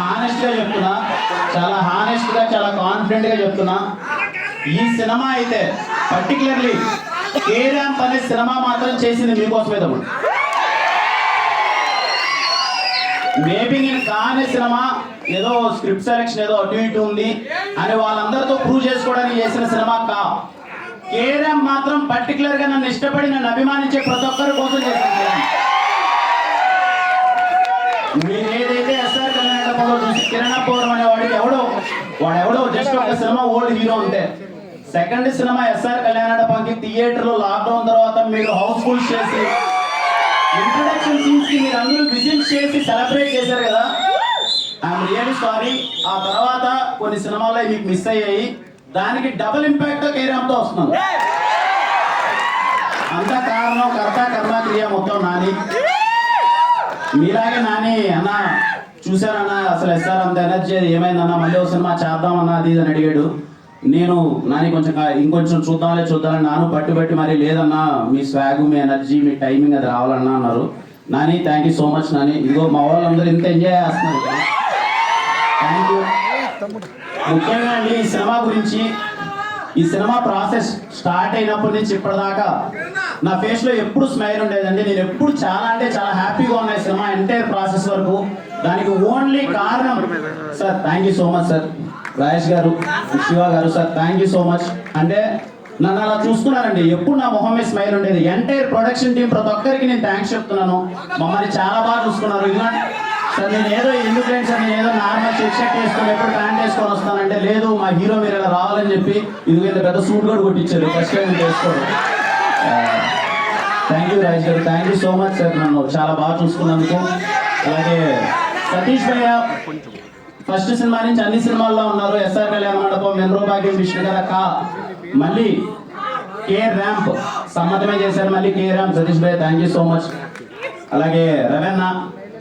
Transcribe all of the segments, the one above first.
Honest గా చెప్తున్నా, చాలా హానెస్ట్ గా, చాలా కాన్ఫిడెంట్ గా చెప్తున్నా. ఈ సినిమా అయితే పర్టికులర్లీ కే ర్యాంప్ అనే సినిమా మాత్రం చేసింది మీకోసమే తమ్ముడు. మేబీ నేను కానే సినిమా ఏదో స్క్రిప్ట్ సెలెక్షన్ ఏదో అటు ఇటు ఉంది అని వాళ్ళందరితో ప్రూవ్ చేసుకోవడానికి చేసిన సినిమా కా. కే ర్యాంప్ మాత్రం పర్టికులర్ గా నన్ను ఇష్టపడి నన్ను అభిమానించే ప్రతి ఒక్కరి కోసం చేసిన. మీరు ఏదైతే ఎస్ఆర్ కళ్యాణ్ చూసి కిరణ్ పూర్వం అనే వాడికి వాడెవడో జస్ట్ ఒక సినిమా ఓల్డ్ హీరో ఉంటే, second cinema SR Kalyan theatre లో లాక్డౌన్ తర్వాత మీరు హౌస్ఫుల్ చేసి ఇంట్రొడక్షన్ సీన్స్ కి మీరు అందరూ విజిట్ చేసి సెలబ్రేట్ చేశారు కదా, ఐఎమ్ రియల్లీ సారీ. ఆ తర్వాత కొన్ని సినిమాల్లో మీకు మిస్ అయ్యాయి, దానికి డబుల్ ఇంపాక్ట్ కే ర్యాంప్ తో వస్తున్నాను. అంతా కారణం కర్త కర్మ క్రియ మొత్తం నాని. మీలాగే నాని అన్న చూశానన్నా అసలు ఎస్ఆర్ అంత ఎనర్జీ ఏమైందన్నా, మళ్ళీ ఒక సినిమా చేద్దామన్నా అది అని అడిగాడు. నేను నాని కొంచెం ఇంకొంచెం చూద్దామని నాను పట్టుబట్టి మరి లేదన్నా మీ స్వాగ్ మీ ఎనర్జీ మీ టైమింగ్ అది రావాలన్నా అన్నారు. Nani thank you so much Nani. ఇదిగో మా వాళ్ళందరూ ఇంత ఎంజాయ్ చేస్తున్నారు, థ్యాంక్ యూ. ముఖ్యంగా అండి ఈ సినిమా గురించి, ఈ సినిమా ప్రాసెస్ స్టార్ట్ అయినప్పటి నుంచి ఇప్పటిదాకా నా ఫేస్ లో ఎప్పుడు స్మైల్ ఉండేదండి. నేను ఎప్పుడు చాలా అంటే చాలా హ్యాపీగా ఉన్నాయి సినిమా ఎంటైర్ ప్రాసెస్ వరకు. దానికి ఓన్లీ కారణం sir, thank you so much sir, Rajesh గారు, శివ గారు sir, thank you so much. అంటే నన్ను అలా చూస్తున్నారండి, ఎప్పుడు నా మొహం మీద స్మైల్ ఉండేది. ఎంటైర్ ప్రొడక్షన్ టీం ప్రతి ఒక్కరికి నేను థ్యాంక్స్ చెప్తున్నాను, మమ్మల్ని చాలా బాగా చూసుకున్నారు. ఇదిగోండి సార్, నేను ఏదో ఎందుకు లేండి సార్, నేను ఏదో నార్మల్ షర్ట్ వేసుకొని ఎప్పుడు ప్యాంట్ వేసుకొని వస్తానంటే, లేదు మా హీరో మీరు ఇలా రావాలని చెప్పి ఇదిగో ఇంత పెద్ద సూట్ కూడా కొట్టించారు ఫస్ట్ టైం వేసుకోవడం. థ్యాంక్ యూ రాజేష్ గారు, thank you so much sir, నన్ను చాలా బాగా చూసుకున్నందుకు. అలాగే సతీష్ భయ్య ఫస్ట్ సినిమా నుంచి అన్ని సినిమాల్లో ఉన్నారు. ఎస్ఆర్ కళ్యాణ మండపం, మెన్రో భాగ్యం, విష్ణు గారు కా, మళ్ళీ కే ర్యాంప్ సమ్మతమే చేశారు. మళ్ళీ కే ర్యాంప్ సతీష్ భయ్య థ్యాంక్ యూ సో మచ్. అలాగే Ravenna,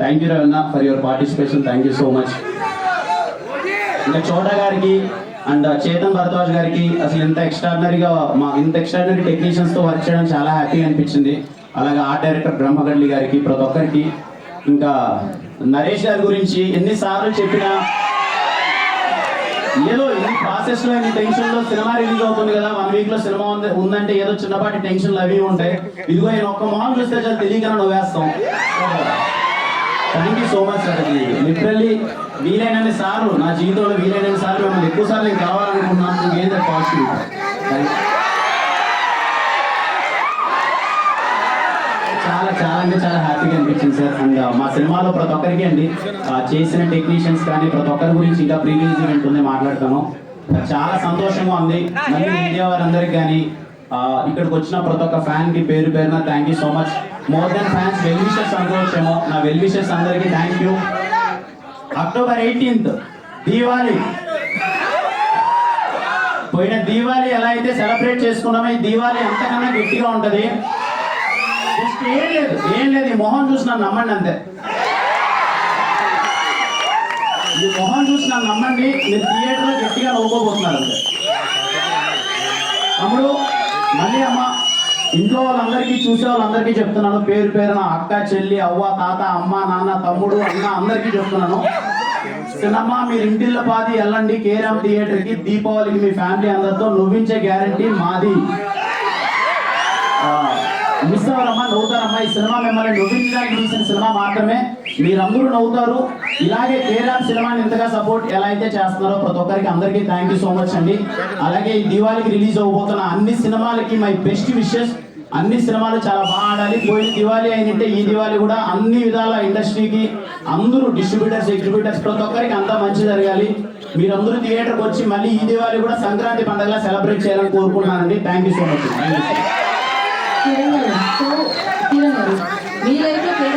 thank you Ravenna for your participation, thank you so much. ఇంకా చోటా గారికి అండ్ చేతన్ భరద్వాజ్ గారికి అసలు ఇంత ఎక్స్ట్రాడినరీ టెక్నీషియన్స్ తో వర్క్ చేయడం చాలా హ్యాపీగా అనిపించింది. అలాగే ఆర్ట్ డైరెక్టర్ బ్రహ్మగడ్లి గారికి, ప్రతి ఒక్కరికి. ఇంకా నరేష్ గారి గురించి ఎన్నిసార్లు చెప్పినా ఏదో ఈ ప్రాసెస్ లో, ఈ టెన్షన్ లో సినిమా రిలీజ్ అవుతుంది కదా, 1 వీక్ లో సినిమా ఉందంటే ఏదో చిన్నపాటి టెన్షన్లు అవి ఉంటాయి. ఇదిగో నేను ఒక్క మొహం చూస్తే చాలా తెలియకనే నవ్వేస్తాం. Thank you so much sir. Literally వీలైనన్ని సార్లు నా జీవితంలో వీలైనన్ని సార్లు మిమ్మల్ని ఎక్కువ సార్లు నేను కావాలనుకుంటున్నాను. ఇంకేంటే పాజిటివ్. చాలా అంటే చాలా హ్యాపీగా అనిపించింది సార్. అండ్ మా సినిమాలో ప్రతి ఒక్కరికి అండి చేసిన టెక్నీషియన్స్ కానీ ప్రతి ఒక్కరి గురించి ఇంకా ప్రీ రిలీజ్ ఈవెంట్ ఉంది, మాట్లాడతాను. చాలా సంతోషంగా ఉంది. మళ్ళీ మీడియా వారందరికి కానీ ఇక్కడికి వచ్చిన ప్రతి ఒక్క ఫ్యాన్ కి పేరు పేరున thank you so much. More than fans, well wishers అనుకోవచ్చేమో, నా వెల్ విషర్స్ అందరికీ thank you. October 18th Diwali. పోయిన దీవాలి ఎలా అయితే సెలబ్రేట్ చేసుకున్నామో ఈ దీవాలి అంతకన్నా గట్టిగా ఉంటది. ఏం లేదు ఈ మొహం చూసి నన్ను నమ్మండి అంతే. ఈ మొహం చూసి నన్ను నమ్మండి, మీరు థియేటర్ లో గట్టిగా నవ్వుకోబోతున్నారు అంతే. తమ్ముడు మళ్ళీ అమ్మ ఇంట్లో వాళ్ళందరికీ, చూసే వాళ్ళందరికీ చెప్తున్నాను, పేరు పేరున అక్క, చెల్లి, అవ్వ, తాత, అమ్మ, నాన్న, తమ్ముడు, అన్న అందరికీ చెప్తున్నాను. సినిమా మీరు ఇంటిల్లో పాది వెళ్ళండి కే ర్యాంప్ థియేటర్ కి. దీపావళికి మీ ఫ్యామిలీ అందరితో నవ్వించే గ్యారంటీ మాది. మిస్ అవ్వరమ్మా, నవ్వుతారమ్మా. ఈ సినిమా మిమ్మల్ని నవ్వించడానికి తీసిన సినిమా మాత్రమే, మీరందరూ నవ్వుతారు. ఇలాగే కే ర్యాంప్ సినిమాని ఇంతగా సపోర్ట్ ఎలా అయితే చేస్తున్నారో ప్రతి ఒక్కరికి అందరికీ థ్యాంక్ యూ సో మచ్ అండి. అలాగే ఈ దీవాళికి రిలీజ్ అవ్వబోతున్న అన్ని సినిమాలకి మై బెస్ట్ విషెస్. అన్ని సినిమాలు చాలా బాగా ఆడాలి. పోయిన దివాళీ అయినంటే ఈ దివాళీ కూడా అన్ని విధాల ఇండస్ట్రీకి అందరూ డిస్ట్రిబ్యూటర్స్, ఎగ్జిబ్యూటర్స్ ప్రతి ఒక్కరికి అంతా మంచి జరగాలి. మీరందరూ థియేటర్కి వచ్చి మళ్ళీ ఈ దివాళీ కూడా సంక్రాంతి పండుగలా సెలబ్రేట్ చేయాలని కోరుకుంటున్నానండి. Thank you so much. Kiran గారు, మీరే